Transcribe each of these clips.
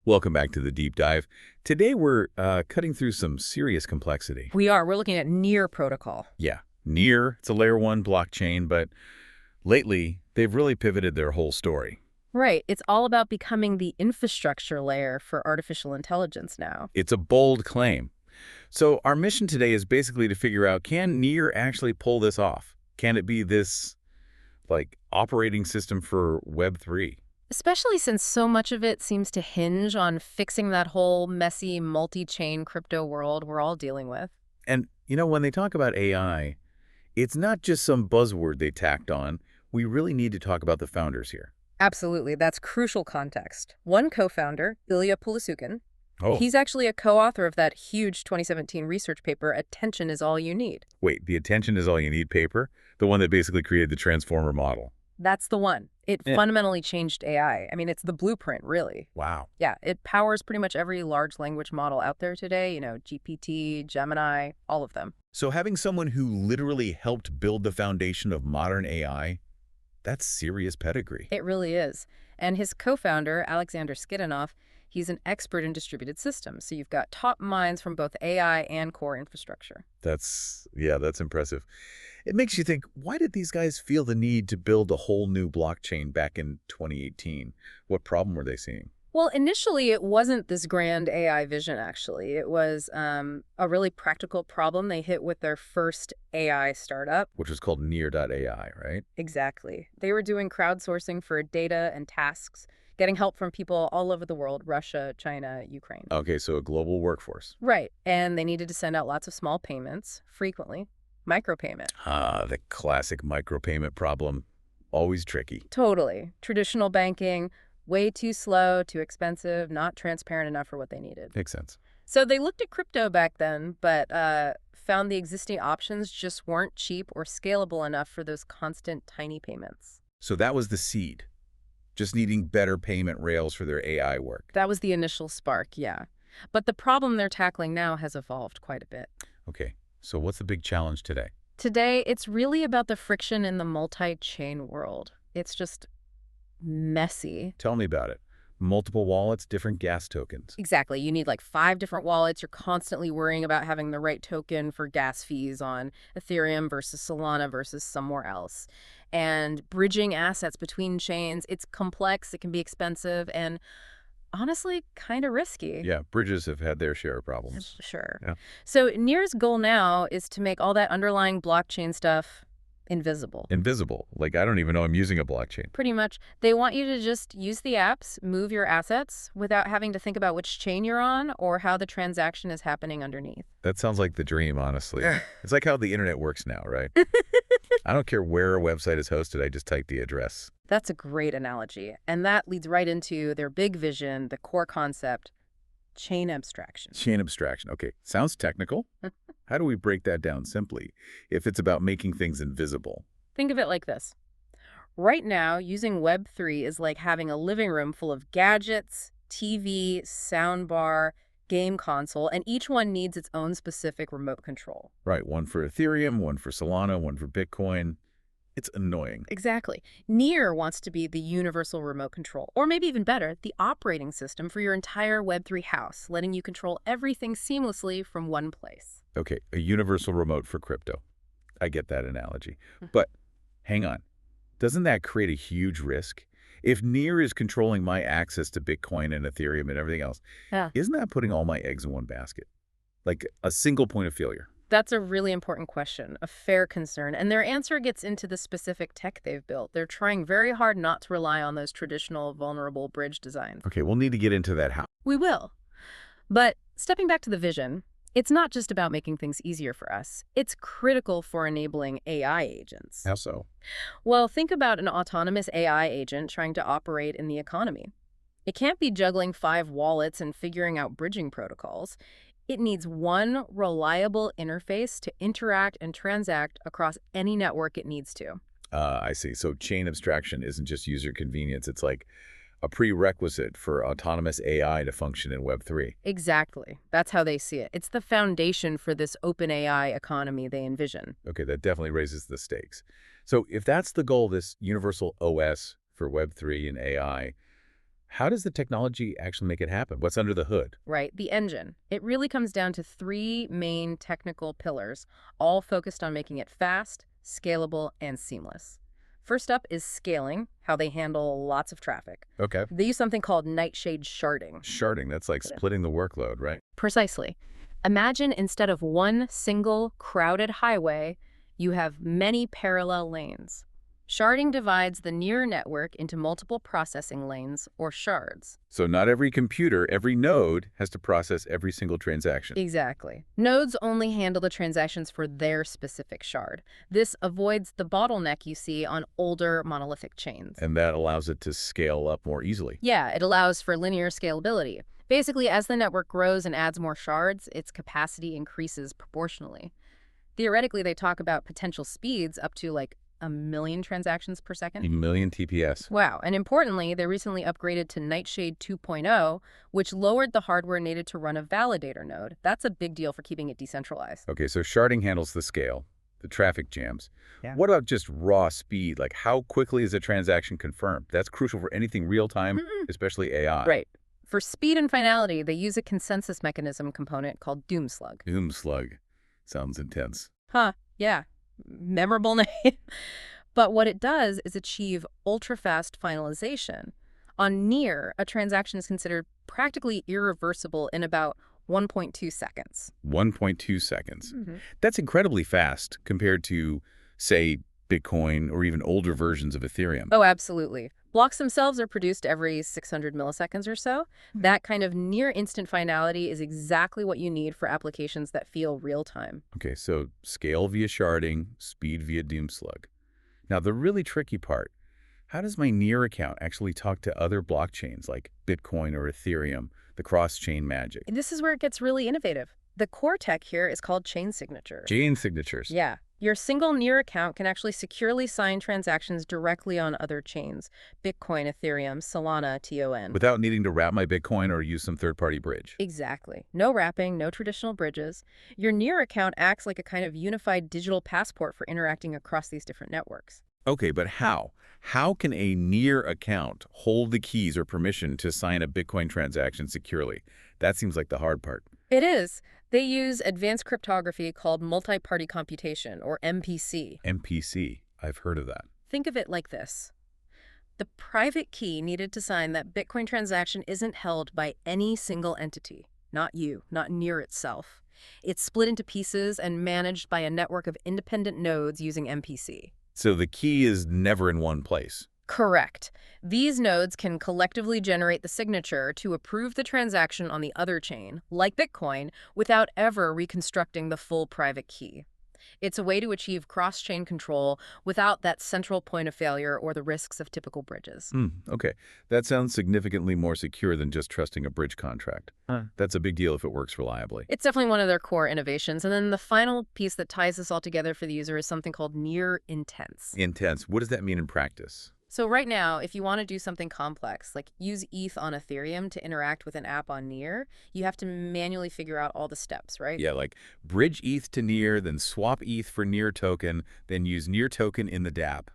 Welcome back to the deep dive. Today we're cutting through some serious complexity. We're looking at near protocol. Yeah, Near, it's a layer 1 blockchain, but lately they've really pivoted their whole story. Right. It's all about becoming the infrastructure layer for artificial intelligence now. It's a bold claim. So our mission today is basically to figure out, can Near actually pull this off? Can it be this, operating system for Web3? Especially since so much of it seems to hinge on fixing that whole messy multi-chain crypto world we're all dealing with. And, when they talk about AI, it's not just some buzzword they tacked on. We really need to talk about the founders here. Absolutely. That's crucial context. One co-founder, Ilya Pulasukin, Oh, he's actually a co-author of that huge 2017 research paper, Attention is All You Need. wait, the attention is all you need paper? The one that basically created the transformer model. That's the one. It Yeah. fundamentally changed AI. I mean, it's the blueprint, really. Wow. Yeah, it powers pretty much every large language model out there today, GPT, Gemini, all of them. So having someone who literally helped build the foundation of modern AI, that's serious pedigree. It really is. And his co-founder, Alexander Skidanoff, he's an expert in distributed systems. So you've got top minds from both AI and core infrastructure. That's impressive. It makes you think, why did these guys feel the need to build a whole new blockchain back in 2018? What problem were they seeing? Well, initially, it wasn't this grand AI vision, actually. It was a really practical problem they hit with their first AI startup. Which was called Near.ai, right? Exactly. They were doing crowdsourcing for data and tasks, getting help from people all over the world, Russia, China, Ukraine. Okay, so a global workforce. Right. And they needed to send out lots of small payments, frequently. Micropayment. Ah, the classic micropayment problem. Always tricky. Totally. Traditional banking, way too slow, too expensive, not transparent enough for what they needed. Makes sense. So they looked at crypto back then, but found the existing options just weren't cheap or scalable enough for those constant tiny payments. So that was the seed. Just needing better payment rails for their AI work. That was the initial spark, yeah. But the problem they're tackling now has evolved quite a bit. Okay, so what's the big challenge today? Today, it's really about the friction in the multi-chain world. It's just messy. Tell me about it. Multiple wallets, different gas tokens. Exactly. You need like 5 different wallets. You're constantly worrying about having the right token for gas fees on Ethereum versus Solana versus somewhere else. And bridging assets between chains, it's complex, it can be expensive, and honestly, kind of risky. Yeah, bridges have had their share of problems. Sure. Yeah. So Near's goal now is to make all that underlying blockchain stuff invisible. Invisible. I don't even know I'm using a blockchain. Pretty much. They want you to just use the apps, move your assets, without having to think about which chain you're on or how the transaction is happening underneath. That sounds like the dream, honestly. It's like how the internet works now, right? I don't care where a website is hosted, I just type the address. That's a great analogy. And that leads right into their big vision, the core concept, chain abstraction. Chain abstraction. Okay, sounds technical. How do we break that down simply if it's about making things invisible? Think of it like this. Right now, using Web3 is like having a living room full of gadgets, TV, soundbar, game console, and each one needs its own specific remote control. Right, one for Ethereum, one for Solana, one for Bitcoin. It's annoying. Exactly. Near wants to be the universal remote control, or maybe even better, the operating system for your entire Web3 house, letting you control everything seamlessly from one place. Okay, a universal remote for crypto. I get that analogy. But hang on. Doesn't that create a huge risk? If Near is controlling my access to Bitcoin and Ethereum and everything else, Yeah. isn't that putting all my eggs in one basket? Like a single point of failure? That's a really important question, a fair concern, and their answer gets into the specific tech they've built. They're trying very hard not to rely on those traditional vulnerable bridge designs. Okay, we'll need to get into that how. We will. But stepping back to the vision, it's not just about making things easier for us. It's critical for enabling AI agents. How so? Well, think about an autonomous AI agent trying to operate in the economy. It can't be juggling 5 wallets and figuring out bridging protocols. It needs one reliable interface to interact and transact across any network it needs to. I see. So chain abstraction isn't just user convenience. It's like a prerequisite for autonomous AI to function in Web3. Exactly. That's how they see it. It's the foundation for this open AI economy they envision. Okay, that definitely raises the stakes. So if that's the goal, this universal OS for Web3 and AI, How does the technology actually make it happen? What's under the hood? Right, the engine. It really comes down to three main technical pillars, all focused on making it fast, scalable, and seamless. First up is scaling, how they handle lots of traffic. Okay. They use something called nightshade sharding. Sharding, that's like splitting the workload, right? Precisely. Imagine instead of one single crowded highway, you have many parallel lanes. Sharding divides the near network into multiple processing lanes, or shards. So not every computer, every node has to process every single transaction. Exactly. Nodes only handle the transactions for their specific shard. This avoids the bottleneck you see on older monolithic chains. And that allows it to scale up more easily. Yeah, it allows for linear scalability. Basically, as the network grows and adds more shards, its capacity increases proportionally. Theoretically, they talk about potential speeds up to like 1 million transactions per second. 1 million TPS. Wow. And importantly, they recently upgraded to Nightshade 2.0, which lowered the hardware needed to run a validator node. That's a big deal for keeping it decentralized. Okay, so sharding handles the scale, the traffic jams. Yeah. What about just raw speed? Like how quickly is a transaction confirmed? That's crucial for anything real-time, especially AI. Right. For speed and finality, they use a consensus mechanism component called Doomslug. Doomslug. Sounds intense. Huh, yeah. Memorable name. But what it does is achieve ultra-fast finalization. On near, a transaction is considered practically irreversible in about 1.2 seconds. 1.2 seconds. That's incredibly fast compared to, say, Bitcoin or even older versions of Ethereum. Oh, absolutely. Blocks themselves are produced every 600 milliseconds or so. That kind of near-instant finality is exactly what you need for applications that feel real-time. Okay, so scale via sharding, speed via Doomslug. Now, the really tricky part, how does my near account actually talk to other blockchains like Bitcoin or Ethereum, the cross-chain magic? And this is where it gets really innovative. The core tech here is called chain signatures. Chain signatures. Yeah. Your single near account can actually securely sign transactions directly on other chains. Bitcoin, Ethereum, Solana, TON. Without needing to wrap my Bitcoin or use some third-party bridge. Exactly. No wrapping, no traditional bridges. Your near account acts like a kind of unified digital passport for interacting across these different networks. Okay, but how? How can a near account hold the keys or permission to sign a Bitcoin transaction securely? That seems like the hard part. It is. They use advanced cryptography called multi-party computation, or MPC. MPC. I've heard of that. Think of it like this. The private key needed to sign that Bitcoin transaction isn't held by any single entity. Not you, not near itself. It's split into pieces and managed by a network of independent nodes using MPC. So the key is never in one place. Correct. These nodes can collectively generate the signature to approve the transaction on the other chain, like Bitcoin, without ever reconstructing the full private key. It's a way to achieve cross-chain control without that central point of failure or the risks of typical bridges. Okay. That sounds significantly more secure than just trusting a bridge contract. That's a big deal if it works reliably. It's definitely one of their core innovations. And then the final piece that ties this all together for the user is something called near intense. Intense. What does that mean in practice? So right now, if you want to do something complex, like use ETH on Ethereum to interact with an app on Near, you have to manually figure out all the steps, right? Yeah, like bridge ETH to Near, then swap ETH for Near token, then use Near token in the dApp.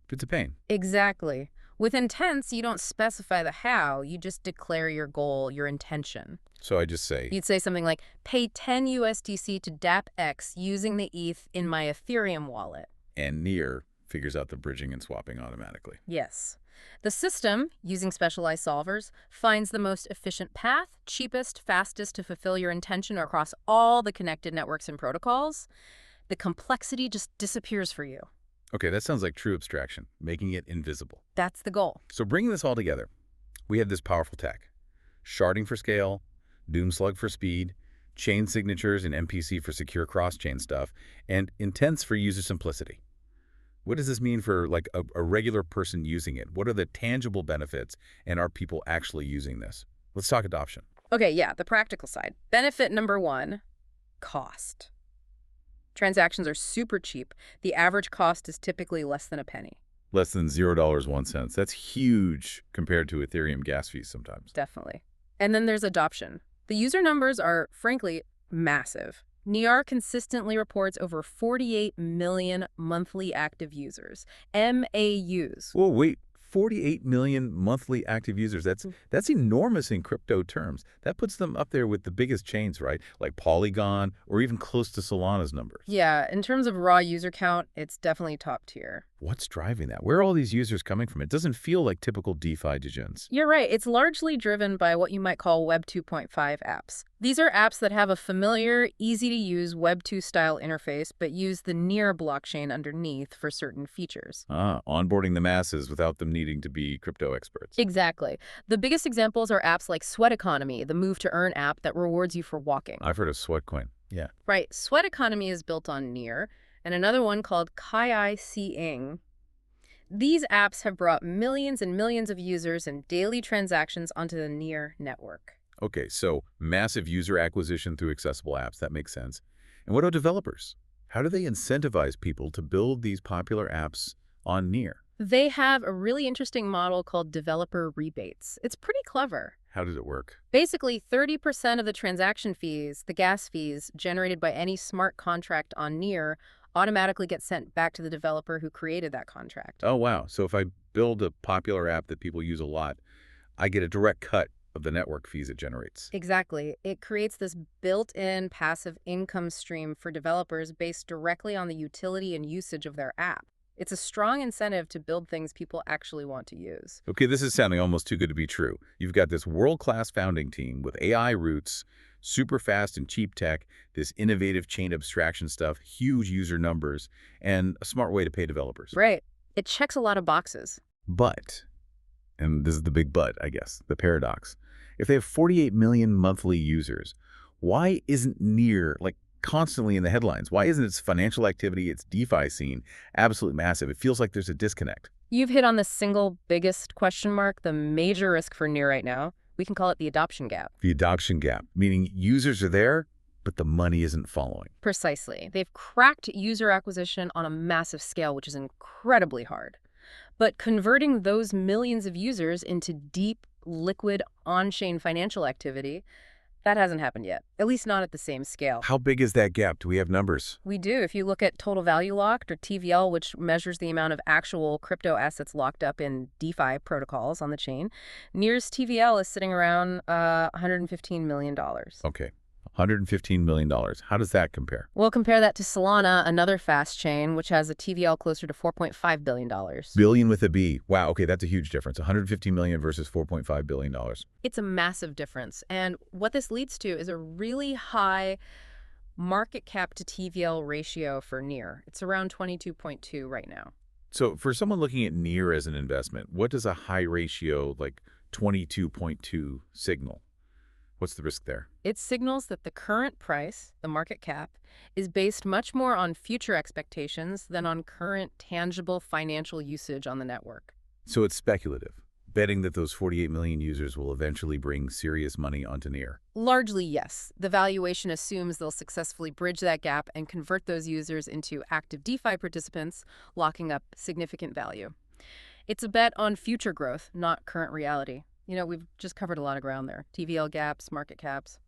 It's a pain. Exactly. With Intense, you don't specify the how, you just declare your goal, your intention. So I just say, You'd say something like, pay 10 USDC to dAppX using the ETH in my Ethereum wallet. and Near figures out the bridging and swapping automatically. Yes. The system, using specialized solvers, finds the most efficient path, cheapest, fastest to fulfill your intention across all the connected networks and protocols. The complexity just disappears for you. Okay, that sounds like true abstraction, making it invisible. That's the goal. So bringing this all together, we have this powerful tech. Sharding for scale, Doomslug for speed, chain signatures and MPC for secure cross-chain stuff, and Intense for user simplicity. What does this mean for like a regular person using it? What are the tangible benefits, and are people actually using this? Let's talk adoption. Okay, yeah, the practical side. Benefit number one, cost. Transactions are super cheap. The average cost is typically less than a penny. Less than $0.01. That's huge compared to Ethereum gas fees sometimes. Definitely. And then there's adoption. The user numbers are, frankly, massive. Near consistently reports over 48 million monthly active users, MAUs. Whoa, wait, 48 million monthly active users. That's enormous in crypto terms. That puts them up there with the biggest chains, right? Like Polygon or even close to Solana's numbers. Yeah, in terms of raw user count, it's definitely top tier. What's driving that? Where are all these users coming from? It doesn't feel like typical DeFi degens. You're right. It's largely driven by what you might call Web 2.5 apps. These are apps that have a familiar, easy-to-use Web 2 style interface, but use the Near blockchain underneath for certain features. Onboarding the masses without them needing to be crypto experts. Exactly. The biggest examples are apps like Sweat Economy, the move to earn app that rewards you for walking. I've heard of Sweatcoin. Yeah. Right. Sweat Economy is built on Near, and another one called Kai Seeing. These apps have brought millions and millions of users and daily transactions onto the Near network. Okay, so massive user acquisition through accessible apps. That makes sense. And what about developers? How do they incentivize people to build these popular apps on Near? They have a really interesting model called developer rebates. It's pretty clever. How does it work? Basically, 30% of the transaction fees, the gas fees, generated by any smart contract on Near automatically get sent back to the developer who created that contract. Oh, wow. So if I build a popular app that people use a lot, I get a direct cut of the network fees it generates. Exactly. It creates this built-in passive income stream for developers based directly on the utility and usage of their app. It's a strong incentive to build things people actually want to use. Okay, this is sounding almost too good to be true. You've got this world-class founding team with AI roots, super fast and cheap tech, this innovative chain abstraction stuff, huge user numbers, and a smart way to pay developers. Right. It checks a lot of boxes. But, and this is the big but, I guess, the paradox. If they have 48 million monthly users, why isn't Near, constantly in the headlines? Why isn't its financial activity, its DeFi scene, absolutely massive? It feels like there's a disconnect. You've hit on the single biggest question mark, the major risk for Near right now. We can call it the adoption gap. The adoption gap, meaning users are there, but the money isn't following. Precisely. They've cracked user acquisition on a massive scale, which is incredibly hard. But converting those millions of users into deep, liquid, on-chain financial activity, that hasn't happened yet, at least not at the same scale. How big is that gap? Do we have numbers? We do. If you look at total value locked, or TVL, which measures the amount of actual crypto assets locked up in DeFi protocols on the chain, Near's TVL is sitting around $115 million. Okay, $115 million. How does that compare? We'll compare that to Solana, another fast chain, which has a TVL closer to $4.5 billion. Billion with a B. Wow, okay, that's a huge difference. $150 million versus $4.5 billion. It's a massive difference. And what this leads to is a really high market cap to TVL ratio for Near. It's around 22.2 right now. So for someone looking at Near as an investment, what does a high ratio like 22.2 signal? What's the risk there? It signals that the current price, the market cap, is based much more on future expectations than on current tangible financial usage on the network. So it's speculative, betting that those 48 million users will eventually bring serious money onto Near. Largely, yes. The valuation assumes they'll successfully bridge that gap and convert those users into active DeFi participants, locking up significant value. It's a bet on future growth, not current reality. You know, we've just covered a lot of ground there. TVL gaps, market caps.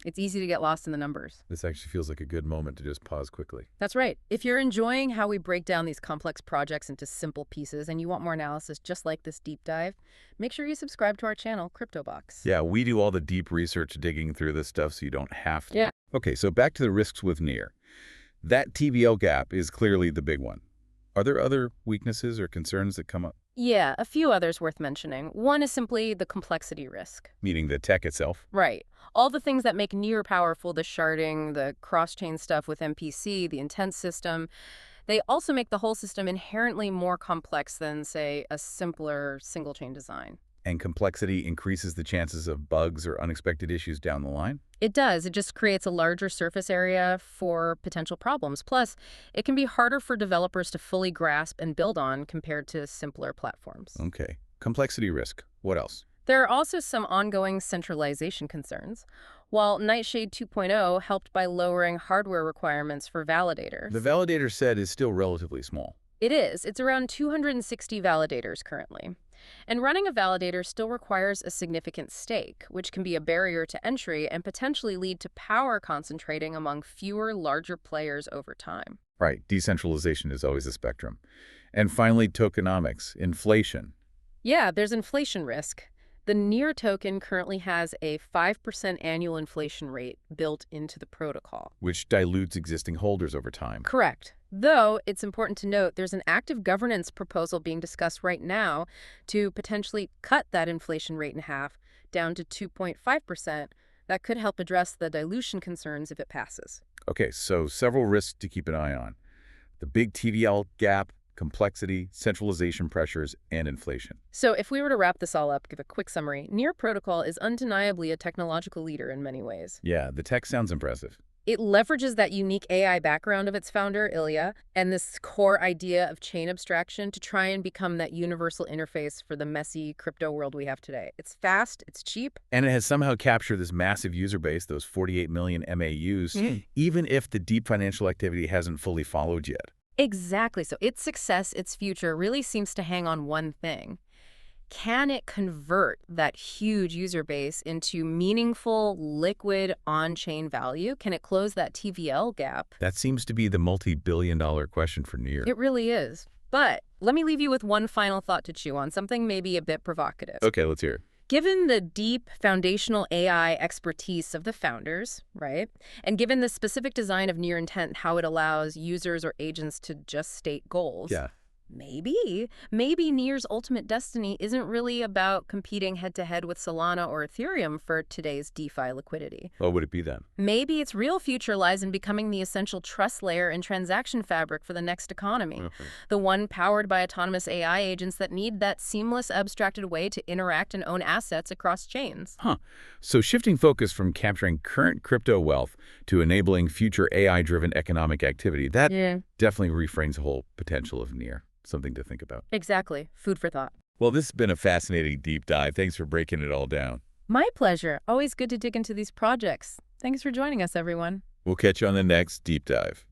It's easy to get lost in the numbers. This actually feels like a good moment to just pause quickly. That's right. If you're enjoying how we break down these complex projects into simple pieces and you want more analysis just like this deep dive, make sure you subscribe to our channel, CryptoBox. Yeah, we do all the deep research digging through this stuff so you don't have to. Yeah. Okay, so back to the risks with Near. That TVL gap is clearly the big one. Are there other weaknesses or concerns that come up? Yeah, a few others worth mentioning. One is simply the complexity risk. Meaning the tech itself? Right. All the things that make Near powerful, the sharding, the cross-chain stuff with MPC, the intent system, they also make the whole system inherently more complex than, say, a simpler single-chain design. And complexity increases the chances of bugs or unexpected issues down the line? It does. It just creates a larger surface area for potential problems. Plus, it can be harder for developers to fully grasp and build on compared to simpler platforms. Okay. Complexity risk. What else? There are also some ongoing centralization concerns. While Nightshade 2.0 helped by lowering hardware requirements for validators. The validator set is still relatively small. It is. It's around 260 validators currently. And running a validator still requires a significant stake, which can be a barrier to entry and potentially lead to power concentrating among fewer, larger players over time. Right. Decentralization is always a spectrum. And finally, tokenomics, inflation. Yeah, there's inflation risk. The Near token currently has a 5% annual inflation rate built into the protocol. Which dilutes existing holders over time. Correct. Though, it's important to note there's an active governance proposal being discussed right now to potentially cut that inflation rate in half down to 2.5%. That could help address the dilution concerns if it passes. Okay, so several risks to keep an eye on. The big TVL gap, complexity, centralization pressures, and inflation. So if we were to wrap this all up, give a quick summary, Near Protocol is undeniably a technological leader in many ways. Yeah, the tech sounds impressive. It leverages that unique AI background of its founder, Ilya, and this core idea of chain abstraction to try and become that universal interface for the messy crypto world we have today. It's fast, it's cheap. And it has somehow captured this massive user base, those 48 million MAUs, even if the deep financial activity hasn't fully followed yet. Exactly. So its success, its future, really seems to hang on one thing. Can it convert that huge user base into meaningful, liquid, on-chain value? Can it close that TVL gap? That seems to be the multi-billion-dollar question for Near. It really is. But let me leave you with one final thought to chew on, something maybe a bit provocative. Okay, let's hear it. Given the deep foundational AI expertise of the founders, right, and given the specific design of Near Intent, how it allows users or agents to just state goals, Yeah. maybe Near's ultimate destiny isn't really about competing head-to-head with Solana or Ethereum for today's DeFi liquidity. What would it be then? Maybe its real future lies in becoming the essential trust layer and transaction fabric for the next economy, the one powered by autonomous AI agents that need that seamless, abstracted way to interact and own assets across chains. So shifting focus from capturing current crypto wealth to enabling future AI-driven economic activity, that definitely reframes the whole potential of Near. Something to think about. Exactly. Food for thought. Well, this has been a fascinating deep dive. Thanks for breaking it all down. My pleasure. Always good to dig into these projects. Thanks for joining us, everyone. We'll catch you on the next deep dive.